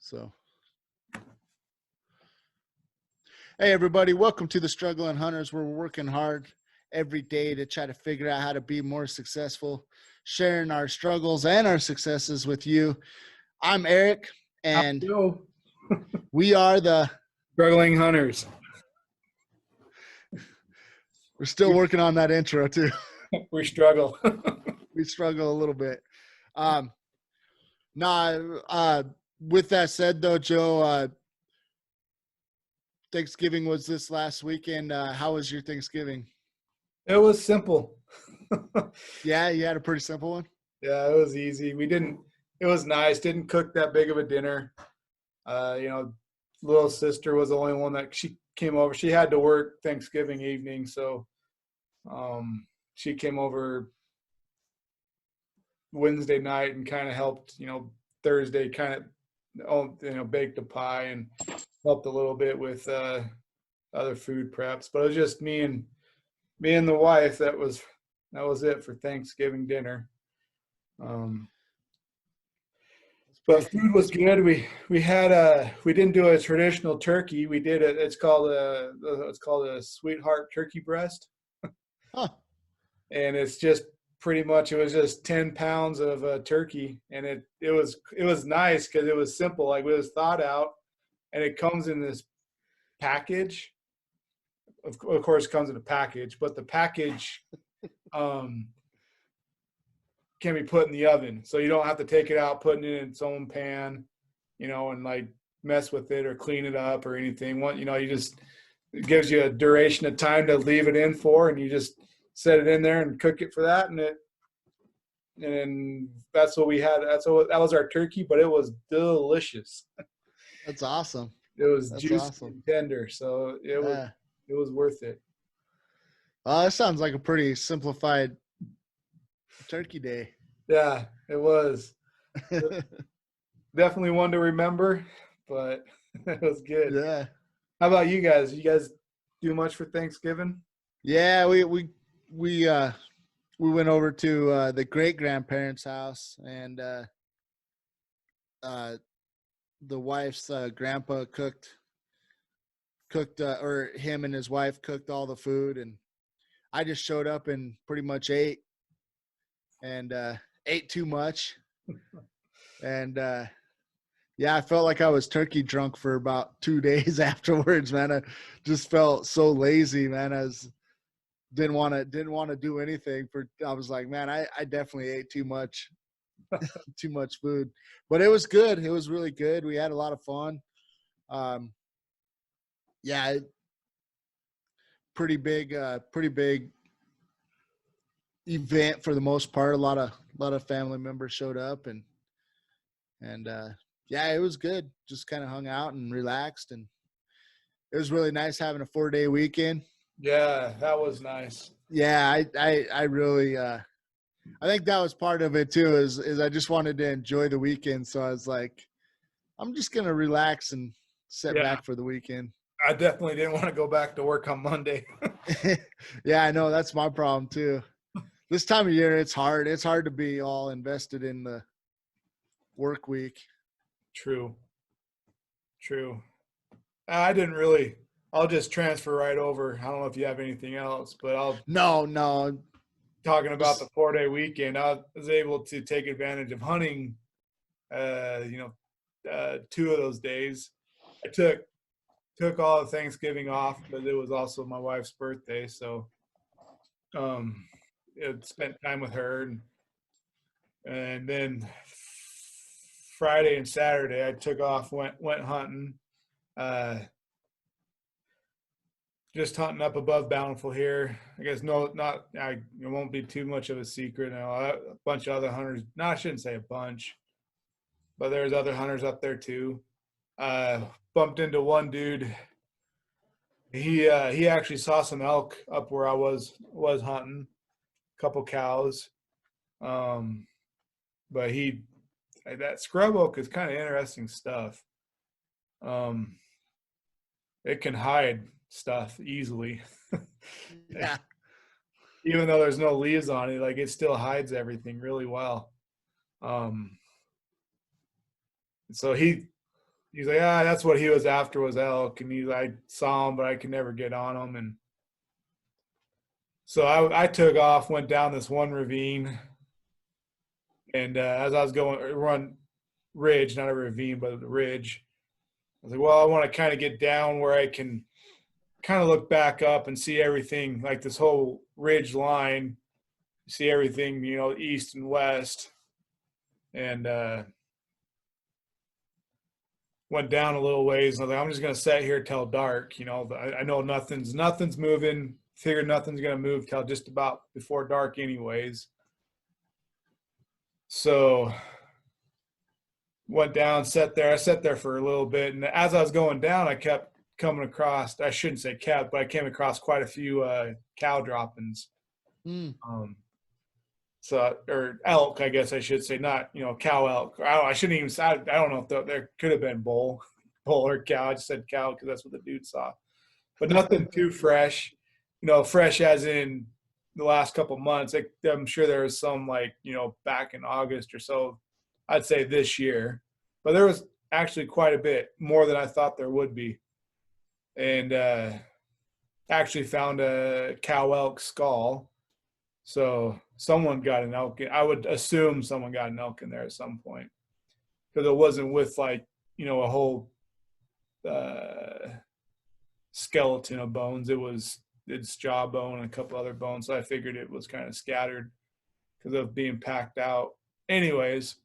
So, hey, everybody, welcome to the Struggling Hunters, where we're working hard every day to try to figure out how to be more successful, sharing our struggles and our successes with you. I'm Eric, and we are the Struggling Hunters. We're still working on that intro, too. We struggle. We struggle a little bit. With that said, though, Joe, Thanksgiving was this last weekend. How was your Thanksgiving? It was simple. Yeah, you had a pretty simple one? Yeah, it was easy. It was nice. Didn't cook that big of a dinner. Little sister was the only one that she came over. She had to work Thanksgiving evening, so she came over Wednesday night and kind of helped, Thursday kind of, baked a pie and helped a little bit with other food preps. But it was just me and the wife. That was it for Thanksgiving dinner. But food was good. We had we didn't do a traditional turkey. We did it. It's called a sweetheart turkey breast. Huh. And it's just pretty much, it was just 10 pounds of turkey, and it was nice because it was simple. Like, it was thought out, and it comes in this package. Of course, it comes in a package, but the package can be put in the oven, so you don't have to take it out, putting it in its own pan, and like mess with it or clean it up or anything. It gives you a duration of time to leave it in for, and you just set it in there and cook it for that, and that's what we had. That was our turkey, but it was delicious. That's awesome. It was That's juicy awesome. and tender, so it was worth it. That sounds like a pretty simplified turkey day. Yeah, it was. Definitely one to remember, but it was good. Yeah. How about you guys? You guys do much for Thanksgiving? Yeah, we went over to the great grandparents' house, and the wife's grandpa cooked or him and his wife cooked all the food, and I just showed up and pretty much ate too much. And I felt like I was turkey drunk for about 2 days afterwards, man. I just felt so lazy, man. I didn't want to do anything. I was like, man, I definitely ate too much too much food. But it was good. It was really good. We had a lot of fun. Pretty big event for the most part. A lot of family members showed up, and it was good. Just kind of hung out and relaxed, and it was really nice having a 4-day weekend. Yeah, that was nice. Yeah, I really I think that was part of it too, is I just wanted to enjoy the weekend. So I was like, I'm just gonna relax and sit back for the weekend. I definitely didn't want to go back to work on Monday. Yeah, I know, that's my problem too. This time of year, it's hard. It's hard to be all invested in the work week. True. I'll just transfer right over. I don't know if you have anything else, but No. Talking about the 4-day weekend, I was able to take advantage of hunting, 2 of those days. I took all of Thanksgiving off, but it was also my wife's birthday. So, spent time with her, and then Friday and Saturday I took off, went hunting, just hunting up above Bountiful here. I guess it won't be too much of a secret. A bunch of other hunters. No, I shouldn't say a bunch, but there's other hunters up there too. Bumped into one dude. He actually saw some elk up where I was hunting, a couple cows. But that scrub oak is kind of interesting stuff. It can hide stuff easily. Yeah. Even though there's no leaves on it, like, it still hides everything really well. So he's like, that's what he was after was elk. And I saw him, but I could never get on him. And so I took off, went down this one ravine. And as I was going, run ridge, not a ravine, but a ridge, I was like, well, I want to kind of get down where I can kind of look back up and see everything, like this whole ridge line, see everything, east and west. And went down a little ways. And I was like, I'm just going to sit here till dark. I know nothing's moving. Figured nothing's going to move till just about before dark anyways. So went down, sat there. I sat there for a little bit. And as I was going down, I kept coming across, I shouldn't say kept, but I came across quite a few cow droppings. Or elk, I guess I should say, not, cow elk. I shouldn't even say, I don't know if there could have been bull or cow. I just said cow because that's what the dude saw. But nothing too fresh, fresh as in the last couple months. I'm sure there was some back in August or so, I'd say this year. But there was actually quite a bit, more than I thought there would be. And actually found a cow elk skull. So someone got an elk. I would assume someone got an elk in there at some point, because it wasn't with a whole skeleton of bones. It was its jawbone and a couple other bones. So I figured it was kind of scattered because of being packed out. Anyways,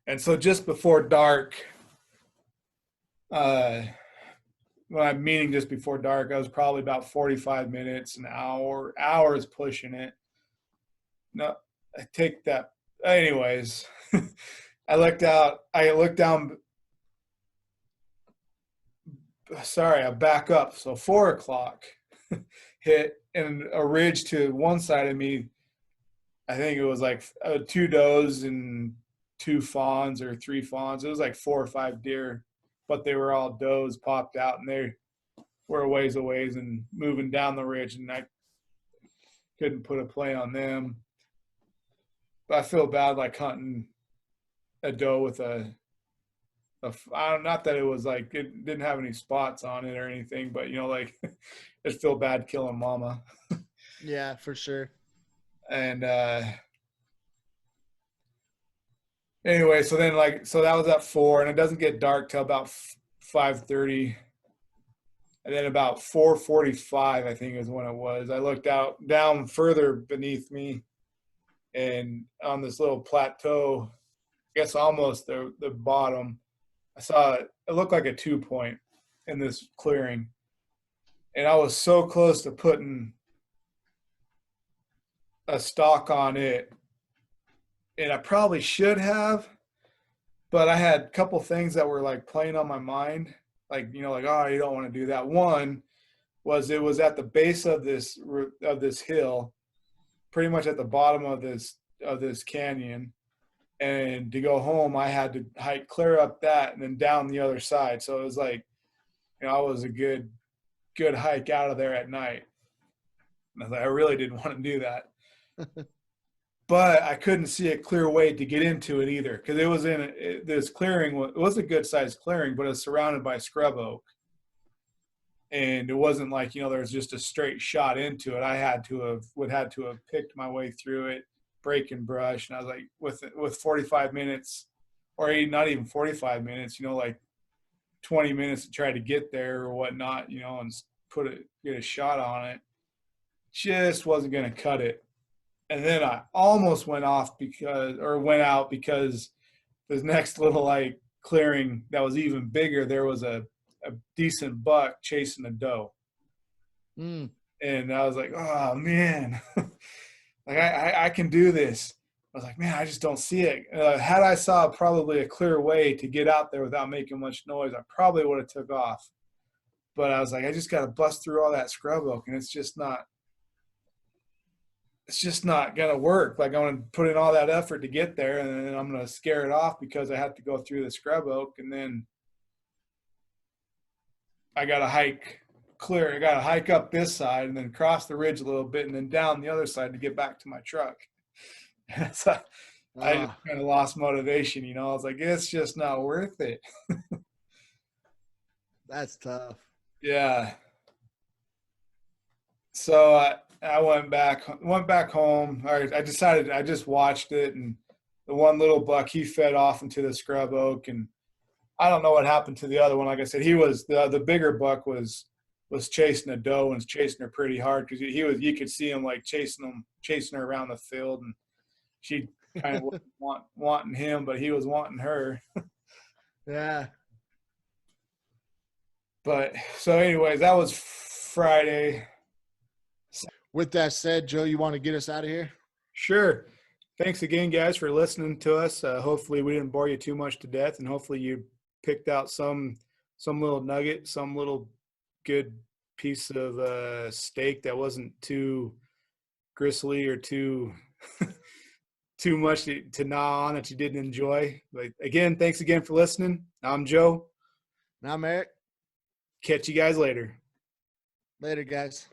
and so just before dark, when I'm meaning just before dark, I was probably about 45 minutes, an hour, hours pushing it. No, I take that. Anyways, I looked down. Sorry, I back up. So 4:00 hit, and a ridge to one side of me. I think it was like 2 does and 2 fawns or 3 fawns. It was like 4 or 5 deer, but they were all does popped out, and they were a ways and moving down the ridge, and I couldn't put a play on them. But I feel bad hunting a doe with not that it was it didn't have any spots on it or anything, but just feel bad killing mama. Yeah, for sure. And anyway, so then so that was at 4, and it doesn't get dark till about 5:30. And then about 4:45, I think is when it was. I looked down further beneath me, and on this little plateau, I guess almost the bottom, I saw it looked like a 2-point in this clearing. And I was so close to putting a stalk on it, and I probably should have, but I had a couple things that were playing on my mind. Oh, you don't want to do that. One was it was at the base of this hill, pretty much at the bottom of this canyon. And to go home, I had to hike clear up that and then down the other side. So it was I was a good hike out of there at night. And I really didn't want to do that. But I couldn't see a clear way to get into it either, because it was in this clearing. It was a good sized clearing, but it was surrounded by scrub oak. And it wasn't there was just a straight shot into it. I had to have picked my way through it, breaking brush. And I was with 45 minutes, or not even 45 minutes, 20 minutes to try to get there or whatnot, and get a shot on it. Just wasn't going to cut it. And then I almost went out because this next little clearing that was even bigger, there was a decent buck chasing a doe. And I was like, oh man, I can do this. I was like, man, I just don't see it. Had I saw probably a clear way to get out there without making much noise, I probably would have took off. But I was like, I just got to bust through all that scrub oak, and it's just not going to work. I'm going to put in all that effort to get there, and then I'm going to scare it off because I have to go through the scrub oak, and then I got to hike clear. I got to hike up this side and then cross the ridge a little bit and then down the other side to get back to my truck. So I just kind of lost motivation. I was like, it's just not worth it. That's tough. Yeah. So I went back home. I decided I just watched it, and the one little buck, he fed off into the scrub oak, and I don't know what happened to the other one. Like I said, he was the bigger buck was chasing a doe and was chasing her pretty hard because you could see him like chasing her around the field, and she kind of wasn't wanting him, but he was wanting her. Yeah. But so, anyways, that was Friday. With that said, Joe, you want to get us out of here? Sure. Thanks again, guys, for listening to us. Hopefully, we didn't bore you too much to death, and hopefully, you picked out some little nugget, some little good piece of steak that wasn't too gristly or too too much to gnaw on that you didn't enjoy. But again, thanks again for listening. I'm Joe. And I'm Eric. Catch you guys later. Later, guys.